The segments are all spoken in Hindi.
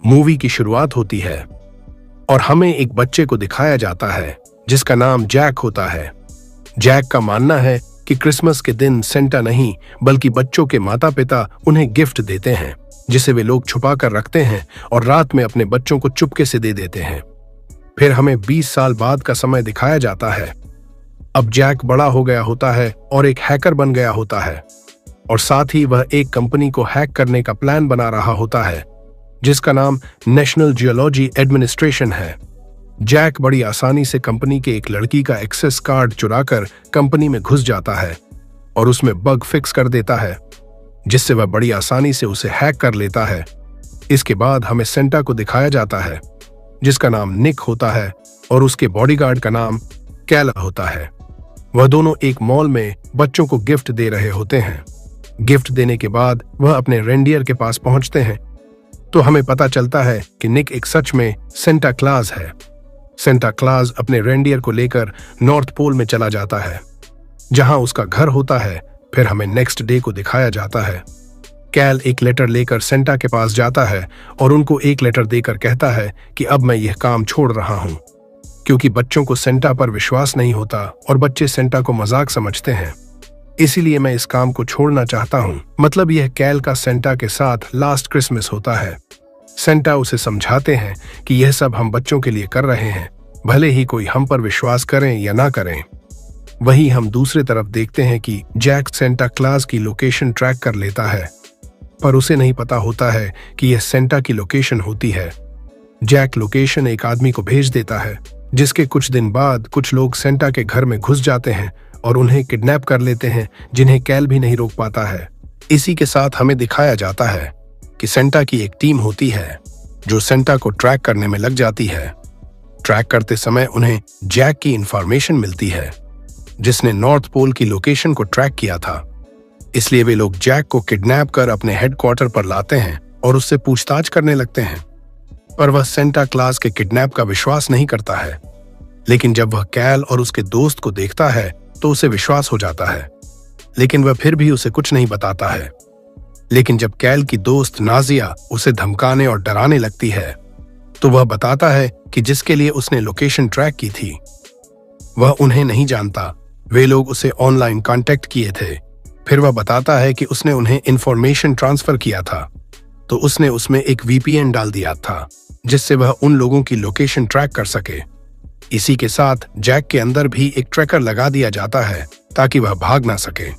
मूवी की शुरुआत होती है और हमें एक बच्चे को दिखाया जाता है जिसका नाम जैक होता है। जैक का मानना है कि क्रिसमस के दिन सेंटा नहीं बल्कि बच्चों के माता पिता उन्हें गिफ्ट देते हैं जिसे वे लोग छुपा कर रखते हैं और रात में अपने बच्चों को चुपके से दे देते हैं। फिर हमें 20 साल बाद का समय दिखाया जाता है। अब जैक बड़ा हो गया होता है और एक हैकर बन गया होता है और साथ ही वह एक कंपनी को हैक करने का प्लान बना रहा होता है जिसका नाम नेशनल जियोलॉजी एडमिनिस्ट्रेशन है। जैक बड़ी आसानी से कंपनी के एक लड़की का एक्सेस कार्ड चुराकर कंपनी में घुस जाता है और उसमें बग फिक्स कर देता है जिससे वह बड़ी आसानी से उसे हैक कर लेता है। इसके बाद हमें सेंटा को दिखाया जाता है जिसका नाम निक होता है और उसके बॉडीगार्ड का नाम कैल होता है। वह दोनों एक मॉल में बच्चों को गिफ्ट दे रहे होते हैं। गिफ्ट देने के बाद वह अपने रेंडियर के पास पहुंचते हैं तो हमें पता चलता है कि निक एक सच में सेंटा क्लॉज है। सेंटा क्लॉज अपने रेंडियर को लेकर नॉर्थ पोल में चला जाता है जहां उसका घर होता है। फिर हमें नेक्स्ट डे को दिखाया जाता है। कैल एक लेटर लेकर सेंटा के पास जाता है और उनको एक लेटर देकर कहता है कि अब मैं यह काम छोड़ रहा हूं क्योंकि बच्चों को सेंटा पर विश्वास नहीं होता और बच्चे सेंटा को मजाक समझते हैं। इसीलिए मैं इस काम को छोड़ना चाहता हूं। मतलब यह कैल का सेंटा के साथ लास्ट क्रिसमस होता है। सेंटा उसे समझाते हैं कि यह सब हम बच्चों के लिए कर रहे हैं, भले ही कोई हम पर विश्वास करें या ना करें। वहीं हम दूसरी तरफ देखते हैं कि जैक सेंटा क्लॉज की लोकेशन ट्रैक कर लेता है पर उसे नहीं पता होता है कि यह सेंटा की लोकेशन होती है। जैक लोकेशन एक आदमी को भेज देता है जिसके कुछ दिन बाद कुछ लोग सेंटा के घर में घुस जाते हैं और उन्हें किडनैप कर लेते हैं जिन्हें कैल भी नहीं रोक पाता है। इसी के साथ हमें दिखाया जाता है कि सेंटा की एक टीम होती है जो सेंटा को ट्रैक करने में लग जाती है। ट्रैक करते समय उन्हें जैक की इंफॉर्मेशन मिलती है जिसने नॉर्थ पोल की लोकेशन को ट्रैक किया था। इसलिए वे लोग जैक को किडनैप कर अपने हेडक्वार्टर पर लाते हैं और उससे पूछताछ करने लगते हैं पर वह सेंटा क्लॉज के किडनैप का विश्वास नहीं करता है। लेकिन जब वह कैल और उसके दोस्त को देखता है तो उसे विश्वास हो जाता है, लेकिन वह फिर भी उसे कुछ नहीं बताता है। लेकिन जब कैल की दोस्त नाजिया उसे धमकाने और डराने लगती है तो वह बताता है कि जिसके लिए उसने लोकेशन ट्रैक की थी वह उन्हें नहीं जानता। वे लोग उसे ऑनलाइन कांटेक्ट किए थे। फिर वह बताता है कि उसने उन्हें इंफॉर्मेशन ट्रांसफर किया था तो उसने उसमें एक वीपीएन डाल दिया था जिससे वह उन लोगों की लोकेशन ट्रैक कर सके। इसी के साथ जैक के अंदर भी एक ट्रैकर लगा दिया जाता है ताकि वह भाग ना सके।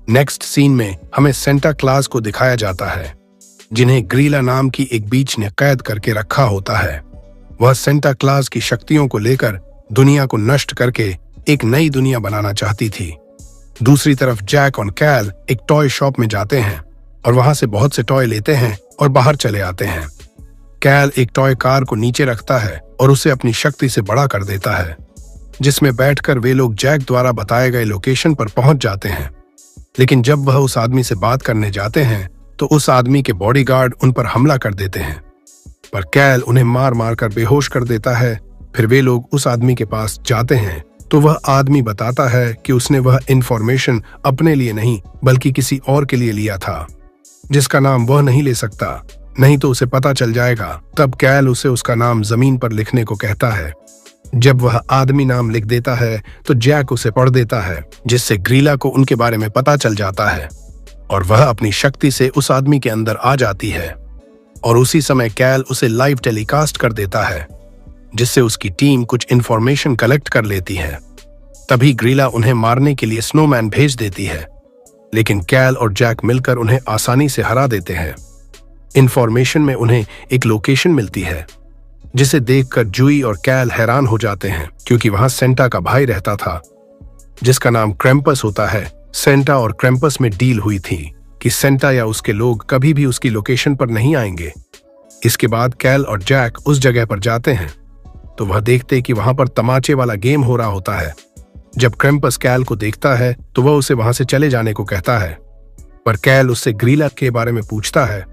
नेक्स्ट सीन में हमें सेंटा क्लॉज को दिखाया जाता है जिन्हें ग्रीला नाम की एक बीच ने कैद करके रखा होता है। वह सेंटा क्लॉज की शक्तियों को लेकर दुनिया को नष्ट करके एक नई दुनिया बनाना चाहती थी। दूसरी तरफ जैक और कैल एक टॉय शॉप में जाते हैं और वहां से बहुत से टॉय लेते हैं और बाहर चले आते हैं। कैल एक टॉय कार को नीचे रखता है और उसे अपनी शक्ति से बड़ा कर देता है जिसमें बैठकर वे लोग जैक द्वारा बताए गए लोकेशन पर पहुंच जाते हैं। लेकिन जब वह उस आदमी से बात करने जाते हैं तो उस आदमी के बॉडीगार्ड उन पर हमला कर देते हैं पर कैल उन्हें मार मार कर बेहोश कर देता है। फिर वे लोग उस आदमी के पास जाते हैं तो वह आदमी बताता है कि उसने वह इंफॉर्मेशन अपने लिए नहीं बल्कि किसी और के लिए लिया था जिसका नाम वह नहीं ले सकता, नहीं तो उसे पता चल जाएगा। तब कैल उसे उसका नाम जमीन पर लिखने को कहता है। जब वह आदमी नाम लिख देता है तो जैक उसे पढ़ देता है जिससे ग्रीला को उनके बारे में पता चल जाता है और वह अपनी शक्ति से उस आदमी के अंदर आ जाती है और उसी समय कैल उसे लाइव टेलीकास्ट कर देता है जिससे उसकी टीम कुछ इंफॉर्मेशन कलेक्ट कर लेती है। तभी ग्रीला उन्हें मारने के लिए स्नोमैन भेज देती है लेकिन कैल और जैक मिलकर उन्हें आसानी से हरा देते हैं। इंफॉर्मेशन में उन्हें एक लोकेशन मिलती है जिसे देखकर जूई और कैल हैरान हो जाते हैं क्योंकि वहां सेंटा का भाई रहता था जिसका नाम क्रैम्पस होता है। सेंटा और क्रैम्पस में डील हुई थी कि सेंटा या उसके लोग कभी भी उसकी लोकेशन पर नहीं आएंगे। इसके बाद कैल और जैक उस जगह पर जाते हैं तो वह देखते कि वहां पर तमाचे वाला गेम हो रहा होता है। जब क्रैम्पस कैल को देखता है तो वह उसे वहां से चले जाने को कहता है पर कैल उससे ग्रीला के बारे में पूछता है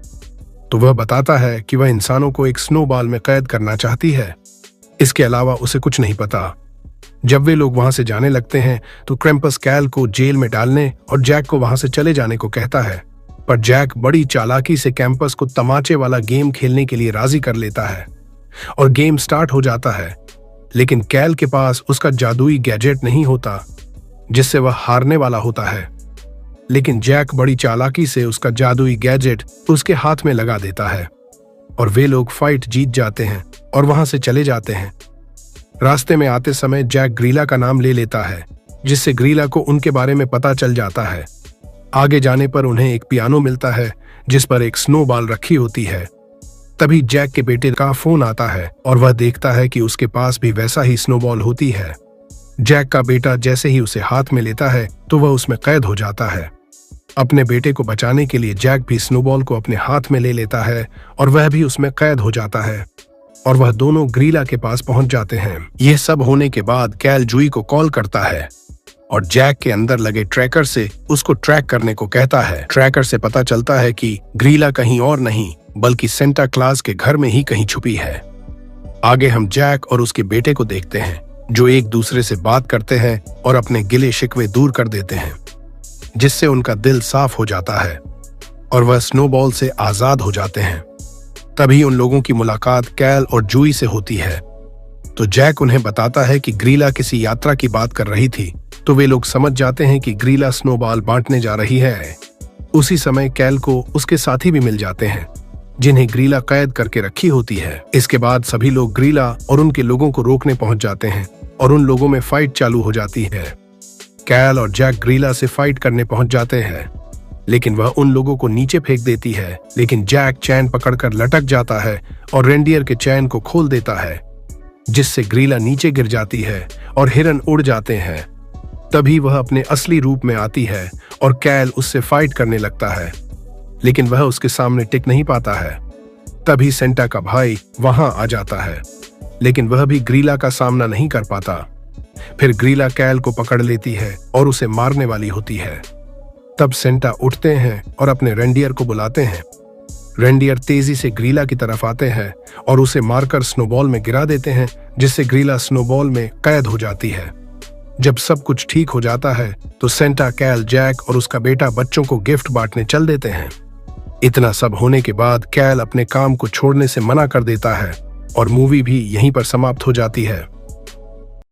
तो वह बताता है कि वह इंसानों को एक स्नोबॉल में कैद करना चाहती है। इसके अलावा उसे कुछ नहीं पता। जब वे लोग वहां से जाने लगते हैं तो क्रैम्पस कैल को जेल में डालने और जैक को वहां से चले जाने को कहता है पर जैक बड़ी चालाकी से कैंपस को तमाचे वाला गेम खेलने के लिए राजी कर लेता है और गेम स्टार्ट हो जाता है। लेकिन कैल के पास उसका जादुई गैजेट नहीं होता जिससे वह हारने वाला होता है। लेकिन जैक बड़ी चालाकी से उसका जादुई गैजेट उसके हाथ में लगा देता है और वे लोग फाइट जीत जाते हैं और वहां से चले जाते हैं। रास्ते में आते समय जैक ग्रीला का नाम ले लेता है, जिससे ग्रीला को उनके बारे में पता चल जाता है। आगे जाने पर उन्हें एक पियानो मिलता है जिस पर एक स्नोबॉल रखी होती है। तभी जैक के बेटे का फोन आता है और वह देखता है कि उसके पास भी वैसा ही स्नोबॉल होती है। जैक का बेटा जैसे ही उसे हाथ में लेता है तो वह उसमें कैद हो जाता है। अपने बेटे को बचाने के लिए जैक भी स्नोबॉल को अपने हाथ में ले लेता है और वह भी उसमें कैद हो जाता है और वह दोनों ग्रीला के पास पहुंच जाते हैं। यह सब होने के बाद कैल जूई को कॉल करता है और जैक के अंदर लगे ट्रैकर से उसको ट्रैक करने को कहता है। ट्रैकर से पता चलता है कि ग्रीला कहीं और नहीं बल्कि सेंटा क्लॉज के घर में ही कहीं छुपी है। आगे हम जैक और उसके बेटे को देखते हैं जो एक दूसरे से बात करते हैं और अपने गिले शिकवे दूर कर देते हैं, जिससे उनका दिल साफ हो जाता है और वह स्नोबॉल से आजाद हो जाते हैं। तभी उन लोगों की मुलाकात कैल और जूई से होती है। तो जैक उन्हें बताता है कि ग्रीला किसी यात्रा की बात कर रही थी, तो वे लोग समझ जाते हैं कि ग्रीला स्नोबॉल बांटने जा रही है। उसी समय कैल को उसके साथी भी मिल जाते हैं जिन्हें ग्रीला कैद करके रखी होती है। इसके बाद सभी लोग ग्रीला और उनके लोगों को रोकने पहुंच जाते हैं और उन लोगों में फाइट चालू हो जाती है। कैल और जैक ग्रीला से फाइट करने पहुंच जाते हैं, लेकिन वह उन लोगों को नीचे फेंक देती है। लेकिन जैक चैन पकड़कर लटक जाता है और रेंडियर के चैन को खोल देता है, जिससे ग्रीला नीचे गिर जाती है और हिरन उड़ जाते हैं। तभी वह अपने असली रूप में आती है और कैल उससे फाइट करने लगता है, लेकिन वह उसके सामने टिक नहीं पाता है। तभी सेंटा का भाई वहां आ जाता है, लेकिन वह भी ग्रीला का सामना नहीं कर पाता। फिर ग्रीला कैल को पकड़ लेती है और उसे मारने वाली होती है। तब सेंटा उठते हैं और अपने रेंडियर को बुलाते हैं। रेंडियर तेजी से ग्रीला की तरफ आते हैं और उसे मारकर स्नोबॉल में गिरा देते हैं, जिससे ग्रीला स्नोबॉल में कैद हो जाती है। जब सब कुछ ठीक हो जाता है तो सेंटा, कैल, जैक और उसका बेटा बच्चों को गिफ्ट बांटने चल देते हैं। इतना सब होने के बाद कैल अपने काम को छोड़ने से मना कर देता है और मूवी भी यहीं पर समाप्त हो जाती है।